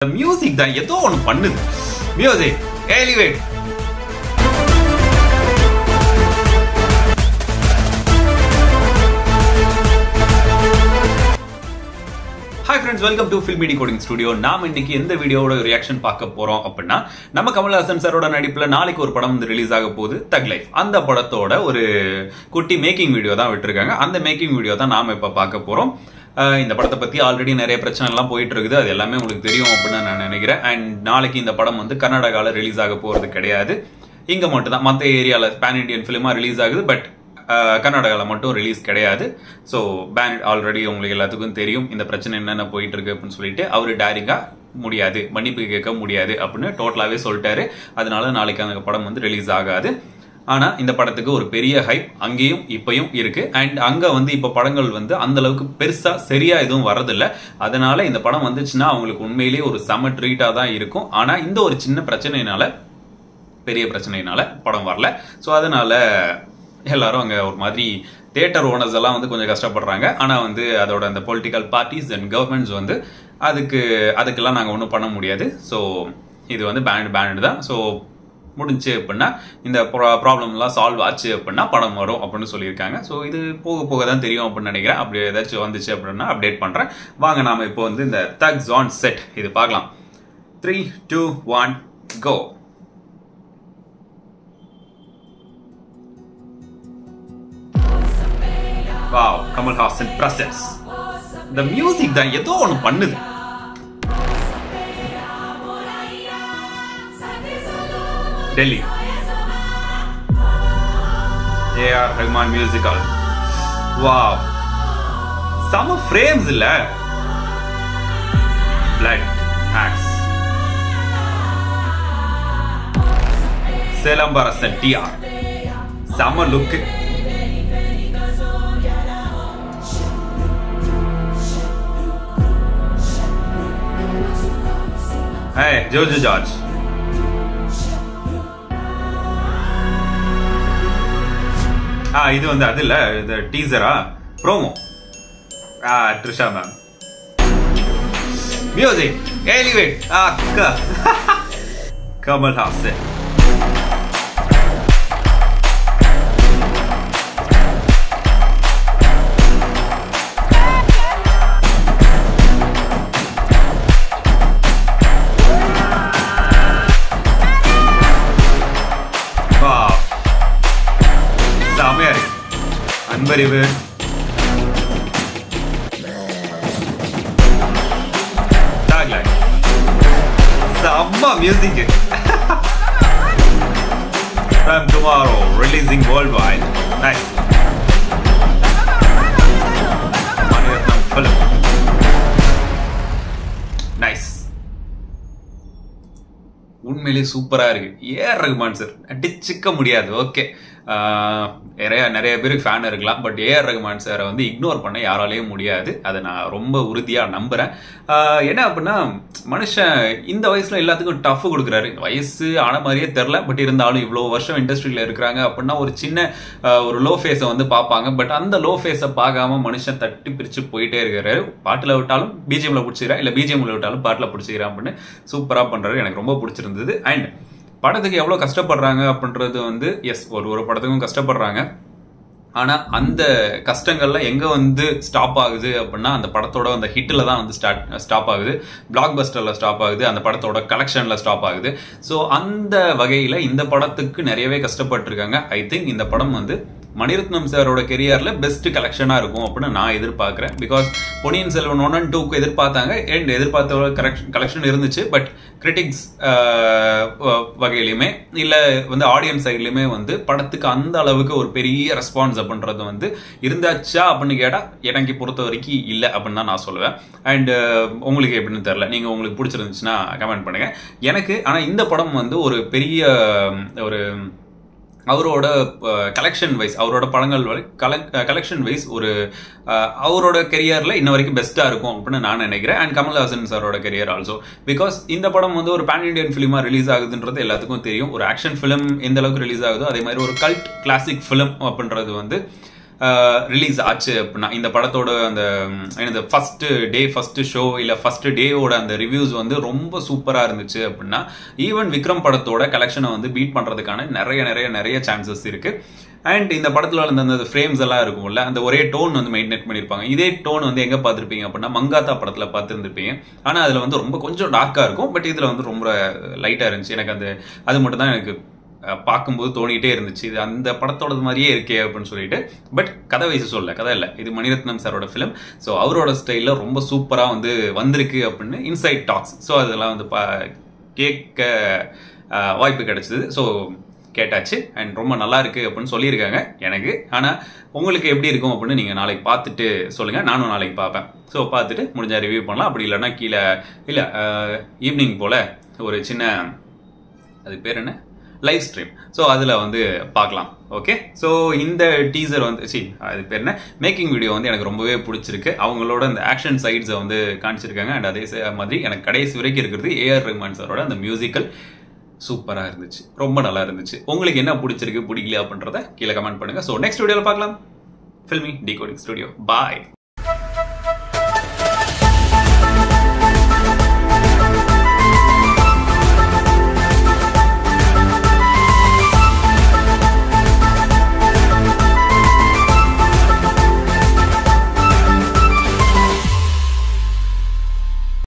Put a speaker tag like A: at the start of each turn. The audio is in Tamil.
A: The music தான் ஏதோ ஒன்று பண்ணுது. Music, elevate. Hi friends, welcome to Filmy Decoding Studio. நாம இன்னைக்கு எந்த வீடியோவோட ரியாக்ஷன் பார்க்க போறோம் அப்படின்னா, நம்ம கமல்ஹாசன் சாரோட நடிப்புல நாளைக்கு ஒரு படம் வந்து ரிலீஸ் ஆக போகுது, தக் லைஃப். அந்த படத்தோட ஒரு குட்டி மேக்கிங் வீடியோ தான் விட்டுருக்காங்க. அந்த மேக்கிங் வீடியோ தான் நாம இப்ப பார்க்க போறோம். இந்த படத்தை பத்தி ஆல்ரெடி நிறைய பிரச்சனை எல்லாம் போயிட்டு இருக்குது, அது எல்லாமே உங்களுக்கு தெரியும் அப்படின்னு நான் நினைக்கிறேன். அண்ட் நாளைக்கு இந்த படம் வந்து கர்நாடகாவில் ரிலீஸ் ஆக போறது கிடையாது, இங்க மட்டும் தான். மற்ற ஏரியாவில் பேன் இண்டியன் ஃபிலிமா ரிலீஸ் ஆகுது, பட் கர்நாடகாவில் மட்டும் ரிலீஸ் கிடையாது. ஸோ பேன் ஆல்ரெடி உங்களுக்கு எல்லாத்துக்கும் தெரியும் இந்த பிரச்சனை என்னென்ன போயிட்டு இருக்கு அப்படின்னு சொல்லிட்டு அவரு டைரக்டா முடியாது, மன்னிப்பு கேட்க முடியாது அப்படின்னு டோட்டலாவே சொல்லிட்டாரு. அதனால நாளைக்கு அந்த படம் வந்து ரிலீஸ் ஆகாது. ஆனா இந்த படத்துக்கு ஒரு பெரிய ஹைப் அங்கேயும் இப்பயும் இருக்கு. அண்ட் அங்க வந்து இப்ப படங்கள் வந்து அந்த அளவுக்கு பெருசா சரியா எதுவும் வரதில்லை. அதனால இந்த படம் வந்துச்சுன்னா அவங்களுக்கு உண்மையிலேயே ஒரு செம ட்ரீட்டா தான் இருக்கும். ஆனா இந்த ஒரு சின்ன பிரச்சனையினால, பெரிய பிரச்சனையினால படம் வரல. ஸோ அதனால எல்லாரும் அங்க ஒரு மாதிரி தியேட்டர் ஓனர்ஸ் எல்லாம் வந்து கொஞ்சம் கஷ்டப்படுறாங்க. ஆனா வந்து அதோட அந்த பொலிட்டிக்கல் பார்ட்டிஸ் அண்ட் கவர்மெண்ட்ஸ் வந்து அதுக்கெல்லாம் நாங்கள் ஒன்றும் பண்ண முடியாது. ஸோ இது வந்து பேண்ட் தான். ஸோ முடிஞ்சு அப்படின்னா இந்த ப்ராப்ளம்லாம் சால்வ் ஆச்சு அப்படின்னா படம் வரும் அப்படின்னு சொல்லியிருக்காங்க. ஸோ இது போக போக தான் தெரியும் அப்படின்னு நினைக்கிறேன். அப்படி ஏதாச்சும் வந்துச்சு அப்படின்னா அப்டேட் பண்ணுறேன். வாங்க நாம இப்போ வந்து இந்த தக்ஸ் ஆன் செட் இது பார்க்கலாம். 3, 2, 1 go. Wow, Kamal Hassan presents. The music தான் ஏதோ ஒன்று பண்ணுது. Delhi. A.R. Rahman musical. Wow. Some frames இல்ல. Blood, axe. Selambarasan TR. Some look. Hey, George. இது வந்து அது இல்ல, இது டீசரா promo. Trisha ma'am music elevate. அக்கா கமல் ஹாசன். அன்பறிவு செம்ம music. From tomorrow releasing worldwide. Nice. Maniratnam film. Nice. உண்மையிலே சூப்பரா இருக்கு. ஏஆர் ரஹ்மான் சார் அடிச்சுக்க முடியாது. ஓகே, நிறைய பேருக்கு ஃபேன் இருக்கலாம், பட் ஏஆர் ரஹ்மான் சாரை வந்து இக்னோர் பண்ண யாராலையும் முடியாது. அதை நான் ரொம்ப உறுதியா நம்புறேன். என்ன அப்படின்னா, மனுஷன் இந்த வயசுல எல்லாத்துக்கும் டஃப் கொடுக்குறாரு. வயசு ஆன மாதிரியே தெரில, பட் இருந்தாலும் இவ்வளோ வருஷம் இண்டஸ்ட்ரியில இருக்கிறாங்க அப்படின்னா ஒரு சின்ன ஒரு லோ ஃபேஸை வந்து பார்ப்பாங்க. பட் அந்த லோ ஃபேஸை பார்க்காம மனுஷன் தட்டி பிரிச்சு போயிட்டே இருக்கிறாரு. பாட்டில் விட்டாலும் பிஜிஎம்ல பிடிச்சிக்கிறேன், இல்லை பிஜிஎம்ல விட்டாலும் பாட்டில் பிடிச்சிக்கிறேன் அப்படின்னு சூப்பரா பண்றாரு. எனக்கு ரொம்ப பிடிச்சிருந்தது. அண்ட் படத்துக்கு எவ்வளவு கஷ்டப்படுறாங்க அப்படின்றது வந்து எஸ், ஒரு படத்துக்கும் கஷ்டப்படுறாங்க. ஆனா அந்த கஷ்டங்கள்ல எங்க வந்து ஸ்டாப் ஆகுது அப்படின்னா, அந்த படத்தோட அந்த ஹிட்ல தான் வந்து ஸ்டாப் ஆகுது, பிளாக் பஸ்டர்ல ஸ்டாப் ஆகுது, அந்த படத்தோட கலெக்ஷன்ல ஸ்டாப் ஆகுது. ஸோ அந்த வகையில இந்த படத்துக்கு நிறையவே கஷ்டப்பட்டு இருக்காங்க. ஐ திங்க் இந்த படம் வந்து மணிரத்னம் சாரோட கெரியர்ல பெஸ்ட் கலெக்ஷனா இருக்கும் அப்படின்னு நான் எதிர்பார்க்கிறேன். பிகாஸ் பொன்னியின் செல்வன் 1 and 2 எதிர்பார்த்தாங்க, அண்ட் எதிர்பார்த்த கலெக்ஷன் இருந்துச்சு. பட் கிரிட்டிக்ஸ் வகையிலுமே இல்ல வந்து ஆடியன்ஸ் சைட்லயுமே வந்து படத்துக்கு அந்த அளவுக்கு ஒரு பெரிய ரெஸ்பான்ஸ் அப்படின்றது வந்து இருந்தாச்சா அப்படின்னு கேட்டா எனக்கு பொறுத்த வரைக்கும் இல்லை அப்படின்னு தான் நான் சொல்லுவேன். அண்ட் உங்களுக்கு எப்படின்னு தெரியல, நீங்க உங்களுக்கு பிடிச்சிருந்துச்சுன்னா கமெண்ட் பண்ணுங்க எனக்கு. ஆனா இந்த படம் வந்து ஒரு பெரிய ஒரு அவரோட கலெக்ஷன் வைஸ், அவரோட படங்கள் கலெக்ஷன் வைஸ் ஒரு அவரோட கெரியர்ல இன்ன வரைக்கும் பெஸ்டா இருக்கும் அப்படின்னு நான் நினைக்கிறேன். அண்ட் கமல்ஹாசன் சாரோட கெரியர் ஆல்சோ. பிகாஸ் இந்த படம் வந்து ஒரு பேன் இண்டியன் ஃபிலிமா ரிலீஸ் ஆகுதுன்றது எல்லாத்துக்கும் தெரியும். ஒரு ஆக்ஷன் ஃபிலிம் எந்த அளவுக்கு ரிலீஸ் ஆகுதோ அதே மாதிரி ஒரு கல்ட் கிளாசிக் ஃபிலிம் அப்படின்றது வந்து ரிலீஸ் ஆச்சு அப்படின்னா இந்த படத்தோட அந்த எனது ஃபர்ஸ்ட் ஷோ இல்லை ஃபர்ஸ்ட் டேவோட அந்த ரிவ்யூஸ் வந்து ரொம்ப சூப்பராக இருந்துச்சு அப்படின்னா ஈவன் விக்ரம் படத்தோட கலெக்ஷனை வந்து பீட் பண்ணுறதுக்கான நிறைய சான்சஸ் இருக்கு. அண்ட் இந்த படத்தில் அந்த ஃப்ரேம்ஸ் எல்லாம் இருக்கும்ல, அந்த ஒரே டோன் வந்து மெயின்டைன் பண்ணியிருப்பாங்க. இதே டோன் வந்து எங்கே பார்த்துருப்பீங்க அப்படின்னா மங்காத்தா படத்தில் பார்த்துருந்துருப்பீங்க. ஆனால் அதில் வந்து ரொம்ப கொஞ்சம் டார்க்காக இருக்கும், பட் இதில் வந்து ரொம்ப லைட்டாக இருந்துச்சு. எனக்கு அது மட்டும் தான் எனக்கு பார்க்கும்போது தோணிகிட்டே இருந்துச்சு, இது அந்த படத்தோட மாதிரியே இருக்கே அப்படின்னு சொல்லிட்டு. பட் கதை வயசு கதை இல்லை, இது மணிரத்னம் சாரோட ஃபிலிம். ஸோ அவரோட ஸ்டைலில் ரொம்ப சூப்பராக வந்து வந்திருக்கு அப்படின்னு இன்சைட் டாக்ஸ். ஸோ அதெல்லாம் வந்து கேட்க வாய்ப்பு கிடைச்சிது. ஸோ கேட்டாச்சு அண்ட் ரொம்ப நல்லா இருக்கு அப்படின்னு சொல்லியிருக்காங்க எனக்கு. ஆனால் உங்களுக்கு எப்படி இருக்கும் அப்படின்னு நீங்கள் நாளைக்கு பார்த்துட்டு சொல்லுங்கள், நானும் நாளைக்கு பார்ப்பேன். ஸோ பார்த்துட்டு முடிஞ்சால் ரிவ்யூ பண்ணலாம். அப்படி இல்லைன்னா கீழே இல்லை ஈவினிங் போல் ஒரு சின்ன அது பேர் என்ன லைவ் ஸ்ட்ரீம், ஸோ அதில் வந்து பார்க்கலாம். ஓகே, ஸோ இந்த டீசர் வந்து அது பேர் என்ன மேக்கிங் வீடியோ வந்து எனக்கு ரொம்பவே பிடிச்சிருக்கு. அவங்களோட அந்த ஆக்ஷன் சைட்ஸை வந்து காமிச்சிருக்காங்க. அண்ட் அதே மாதிரி எனக்கு கடைசி வரைக்கும் இருக்கிறது ஏஆர் ரஹ்மான் சாரோட அந்த மியூசிக்கல் சூப்பராக இருந்துச்சு, ரொம்ப நல்லா இருந்துச்சு. உங்களுக்கு என்ன பிடிச்சிருக்கு பிடிக்கல அப்படின்றத கீழே கமெண்ட் பண்ணுங்க. ஸோ நெக்ஸ்ட் வீடியோவில் பார்க்கலாம். Filmy decoding studio. பாய்.